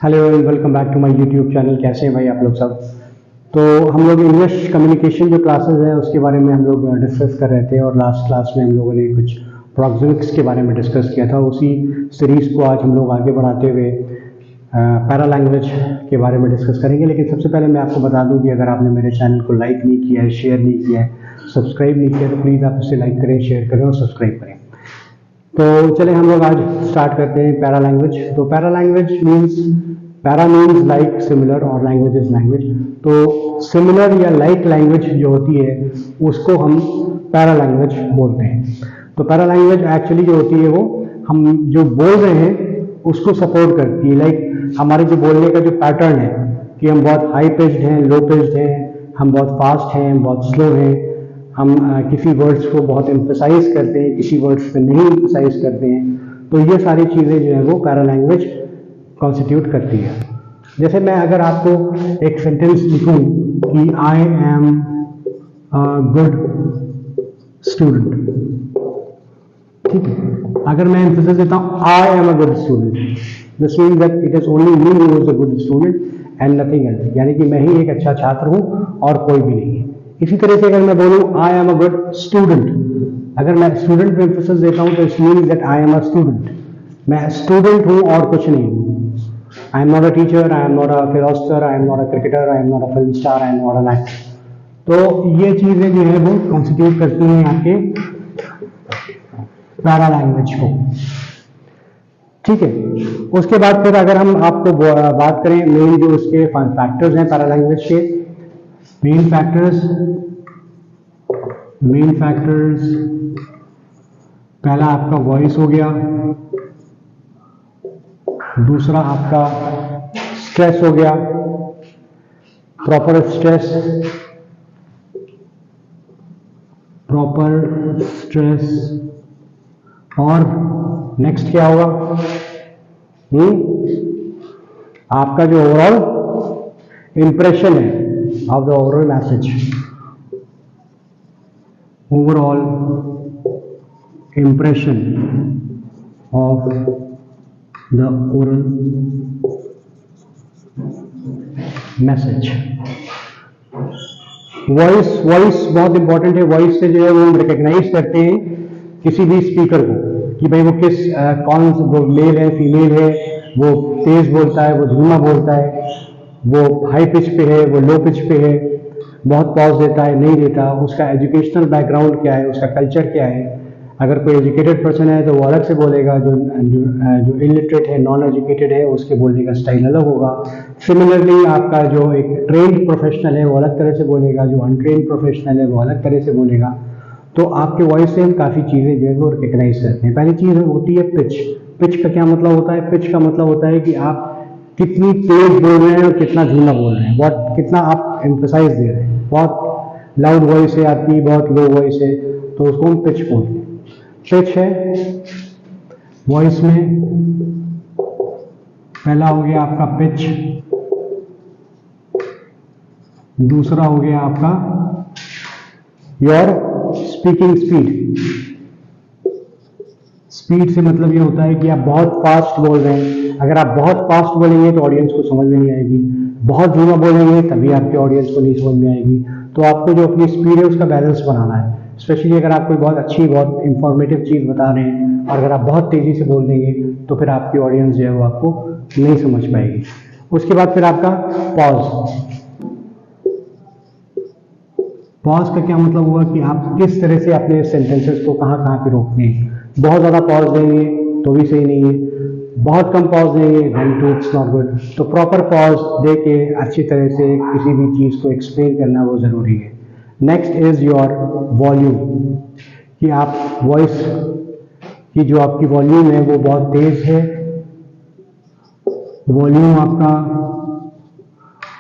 Hello and welcome back to my YouTube channel. कैसे हैं भाई आप लोग सब। तो हम लोग इंग्लिश कम्युनिकेशन जो क्लासेस हैं उसके बारे में हम लोग डिस्कस कर रहे थे और लास्ट क्लास में हम लोगों ने कुछ प्रॉक्सिमिक्स के बारे में डिस्कस किया था। उसी सीरीज़ को आज हम लोग आगे बढ़ाते हुए पैरा लैंग्वेज के बारे में डिस्कस करेंगे। लेकिन सबसे पहले मैं आपको बता दूं कि अगर आपने मेरे चैनल को लाइक नहीं किया है, शेयर नहीं किया है, सब्सक्राइब नहीं किया तो प्लीज़ आप उसे लाइक करें, शेयर करें और सब्सक्राइब करें। तो चले हम लोग आज स्टार्ट करते हैं पैरा लैंग्वेज। तो para language means para means like, similar और लैंग्वेज इज लैंग्वेज। तो सिमिलर या लाइक लैंग्वेज जो होती है उसको हम पैरा लैंग्वेज बोलते हैं। तो पैरा लैंग्वेज एक्चुअली जो होती है वो हम जो बोल रहे हैं उसको सपोर्ट करती है। लाइक हमारे जो बोलने का जो पैटर्न है कि हम बहुत हाई पिच्ड हैं, लो पिच्ड हैं, हम बहुत फास्ट हैं, बहुत स्लो हैं, हम किसी वर्ड्स को बहुत एम्फसाइज करते हैं, किसी वर्ड्स पे नहीं एम्फसाइज करते हैं। तो ये सारी चीज़ें जो है वो पैरा लैंग्वेज कॉन्स्टिट्यूट करती है। जैसे मैं अगर आपको एक सेंटेंस लिखूं कि I am a good student, ठीक है, अगर मैं एम्फसाइज देता हूं I am a good student, this means that it is only me who is a good student and nothing else, यानी कि मैं ही एक अच्छा छात्र हूं और कोई भी नहीं है। इसी तरह से अगर मैं बोलूं I am a good student, अगर मैं स्टूडेंट पे एम्फसाइज देता हूं तो it means that I am a student, मैं स्टूडेंट हूं और कुछ नहीं हूं। I am not a teacher, I am not a philosopher, I am not a cricketer, I am not a film star, I am not an actor. तो ये चीजें जो है वो कॉन्स्टिट्यूट करती हैं आपके पैरा लैंग्वेज को, ठीक है। उसके बाद फिर अगर हम आपको बात करें मेन जो उसके फैक्टर्स हैं पैरा लैंग्वेज के, मेन फैक्टर्स पहला आपका वॉइस हो गया, दूसरा आपका स्ट्रेस हो गया, प्रॉपर स्ट्रेस, और नेक्स्ट क्या होगा, आपका जो ओवरऑल इंप्रेशन है of the overall message, overall impression of the oral message. Voice बहुत इंपॉर्टेंट है। वॉइस से जो है वो हम रिकग्नाइज करते हैं किसी भी स्पीकर को कि भाई वो कौन वो मेल है, फीमेल है, वो तेज बोलता है, वो धीमा बोलता है, वो हाई पिच पे है, वो लो पिच पे है, बहुत पॉज देता है, नहीं देता, उसका एजुकेशनल बैकग्राउंड क्या है, उसका कल्चर क्या है। अगर कोई एजुकेटेड पर्सन है तो वो अलग से बोलेगा, जो इलिटरेट है, नॉन एजुकेटेड है, उसके बोलने का स्टाइल अलग होगा। सिमिलरली आपका जो एक ट्रेन्ड प्रोफेशनल है वो अलग तरह से बोलेगा, जो अनट्रेन्ड प्रोफेशनल है वो अलग तरह से बोलेगा। तो आपके वॉइस से हम काफ़ी चीज़ें जो है वो रिकग्नाइज करते हैं। पहली चीज़ होती है पिच। पिच का क्या मतलब होता है? पिच का मतलब होता है कि आप कितनी तेज बोल रहे हैं और कितना धीमा बोल रहे हैं, बहुत कितना आप एम्फसाइज दे रहे हैं। बहुत लाउड वॉइस है आपकी, बहुत लो वॉइस है, तो उसको हम पिच बोलते हैं। पिच है वॉइस में, पहला हो गया आपका पिच, दूसरा हो गया आपका योर स्पीकिंग स्पीड। स्पीड से मतलब ये होता है कि आप बहुत फास्ट बोल रहे हैं। अगर आप बहुत फास्ट बोलेंगे तो ऑडियंस को समझ में नहीं आएगी, बहुत धीमा बोलेंगे तभी आपके ऑडियंस को नहीं समझ में आएगी। तो आपको जो अपनी स्पीड है उसका बैलेंस बनाना है। स्पेशली अगर आप कोई बहुत अच्छी, बहुत इंफॉर्मेटिव चीज़ बता रहे हैं और अगर आप बहुत तेज़ी से बोल देंगे तो फिर आपकी ऑडियंस जो है वो आपको नहीं समझ पाएगी। उसके बाद फिर आपका पॉज। पॉज का क्या मतलब हुआ कि आप किस तरह से अपने सेंटेंसेस को कहाँ कहाँ पे रोकने हैं। बहुत ज़्यादा पॉज देंगे तो भी सही नहीं है, बहुत कम पॉज देंगे then too it's not good. तो प्रॉपर पॉज दे के अच्छी तरह से किसी भी चीज़ को एक्सप्लेन करना वो ज़रूरी है। नेक्स्ट इज योर वॉल्यूम, कि आप वॉइस की जो आपकी वॉल्यूम है वो बहुत तेज है, वॉल्यूम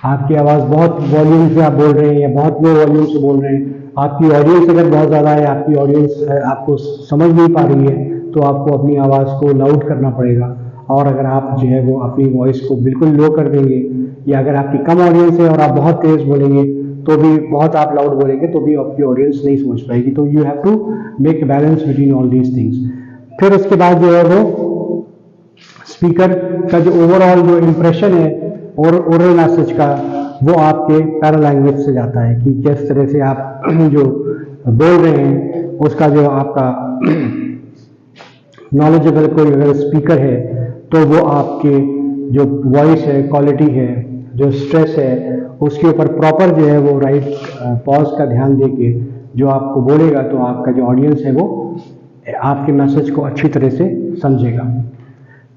आपकी आवाज़ बहुत वॉल्यूम से आप बोल रहे हैं या बहुत लो वॉल्यूम से बोल रहे हैं। आपकी ऑडियंस अगर बहुत ज़्यादा है, आपकी ऑडियंस आपको समझ नहीं पा रही है तो आपको अपनी आवाज़ को लाउड करना पड़ेगा। और अगर आप जो है वो अपनी वॉइस को बिल्कुल लो कर देंगे, या अगर आपकी कम ऑडियंस है और आप बहुत तेज़ बोलेंगे तो भी, बहुत आप लाउड बोलेंगे तो भी आपकी ऑडियंस नहीं समझ पाएगी। तो you have to make balance between all these things. फिर उसके बाद जो है वो स्पीकर का जो ओवरऑल जो इम्प्रेशन है और ओरल मैसेज का, वो आपके पैरालैंग्वेज से जाता है कि किस तरह से आप जो बोल रहे हैं उसका जो आपका नॉलेजेबल कोई अगर स्पीकर है तो वो आपके जो वॉइस है, क्वालिटी है, जो स्ट्रेस है, उसके ऊपर प्रॉपर जो है वो राइट पॉज का ध्यान देके जो आपको बोलेगा, तो आपका जो ऑडियंस है वो आपके मैसेज को अच्छी तरह से समझेगा।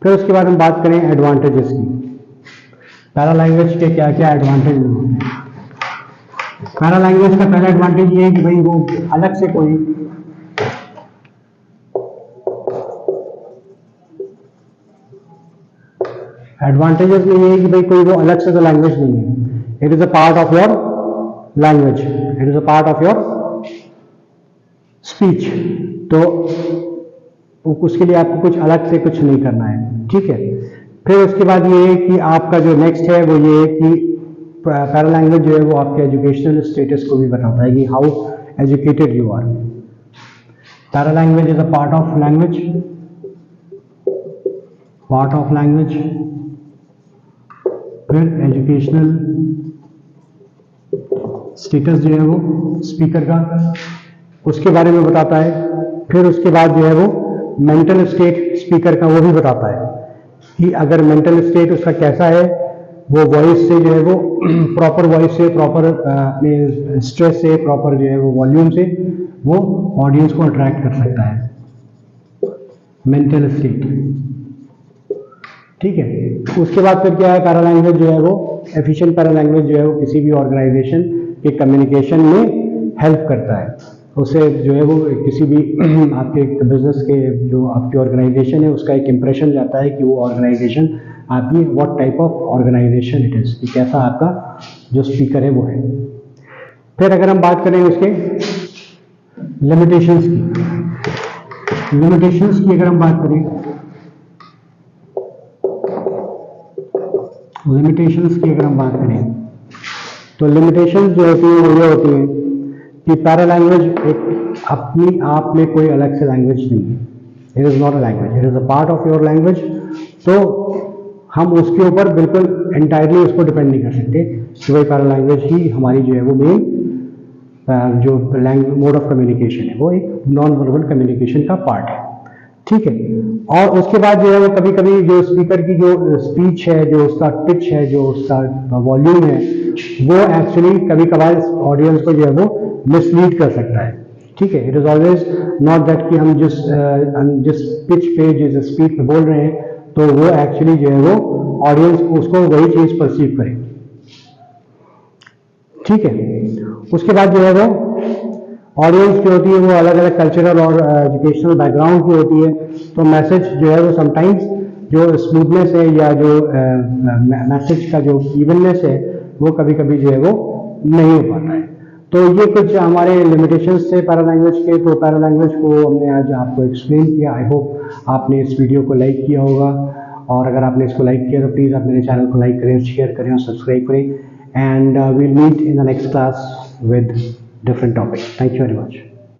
फिर उसके बाद हम बात करें एडवांटेजेस की। पैरालैंग्वेज के क्या क्या एडवांटेज होते हैं। पैरालैंग्वेज का पहला एडवांटेज ये है कि भाई वो अलग से कोई एडवांटेजेस में ये है कि भाई कोई वो अलग से तो लैंग्वेज नहीं है, it is a part of your language, it is a part of your speech. तो उसके लिए आपको कुछ अलग से कुछ नहीं करना है, ठीक है। फिर उसके बाद ये है कि आपका जो नेक्स्ट है वो ये है कि पैरालैंग्वेज जो है वो आपके एजुकेशनल स्टेटस को भी बताता है कि how educated you are. Paralanguage is a part of language, part of language. फिर एजुकेशनल स्टेटस जो है वो स्पीकर का, उसके बारे में बताता है। फिर उसके बाद जो है वो मेंटल स्टेट स्पीकर का वो भी बताता है कि अगर मेंटल स्टेट उसका कैसा है, वो वॉइस से जो है वो प्रॉपर वॉइस से, प्रॉपर अपने स्ट्रेस से, प्रॉपर जो है वो वॉल्यूम से वो ऑडियंस को अट्रैक्ट कर सकता है, मेंटल स्टेट, ठीक है। उसके बाद फिर क्या है, पैरालैंग्वेज जो है वो एफिशिएंट पैरालैंग्वेज जो है वो किसी भी ऑर्गेनाइजेशन के कम्युनिकेशन में हेल्प करता है। उससे जो है वो किसी भी आपके बिजनेस के जो आपकी ऑर्गेनाइजेशन है उसका एक इंप्रेशन जाता है कि वो ऑर्गेनाइजेशन आपकी what type of organisation it is, कि कैसा आपका जो स्पीकर है वो है। फिर अगर हम बात करें उसके लिमिटेशंस की, लिमिटेशंस की अगर हम बात करें, लिमिटेशंस की अगर हम बात करें तो लिमिटेशंस जो होती है वो ये होती है कि पैरालैंग्वेज एक अपनी आप में कोई अलग से लैंग्वेज नहीं है, it is not a language, it is a part of your language. तो हम उसके ऊपर बिल्कुल एंटायरली उसको डिपेंड नहीं कर सकते कि भाई पैरालैंग्वेज ही हमारी जो है वो मेन जो मोड ऑफ कम्युनिकेशन है वो एक नॉन वर्बल कम्युनिकेशन का पार्ट है, ठीक है। और उसके बाद जो है वो कभी कभी जो स्पीकर की जो स्पीच है, जो उसका पिच है, जो उसका वॉल्यूम है, वो एक्चुअली कभी कभार ऑडियंस को जो है वो मिसलीड कर सकता है, ठीक है। It is always not that कि हम जिस पिच पे जिस स्पीड पे बोल रहे हैं तो वो एक्चुअली जो है वो ऑडियंस उसको वही चीज परसीव करे, ठीक है। उसके बाद जो है वो ऑडियंस जो होती है वो अलग अलग कल्चरल और एजुकेशनल बैकग्राउंड की होती है, तो मैसेज जो है वो समटाइम्स जो स्मूथनेस है या जो मैसेज का जो इवननेस है वो कभी कभी जो है वो नहीं हो पाता है। तो ये कुछ हमारे लिमिटेशंस थे पैरालैंग्वेज के। तो पैरालैंग्वेज को हमने आज आपको एक्सप्लेन किया। आई होप आपने इस वीडियो को लाइक किया होगा, और अगर आपने इसको लाइक किया तो प्लीज़ आप मेरे चैनल को लाइक करें, शेयर करें और सब्सक्राइब करें। And we'll meet in the next class with different topics. Thank you very much.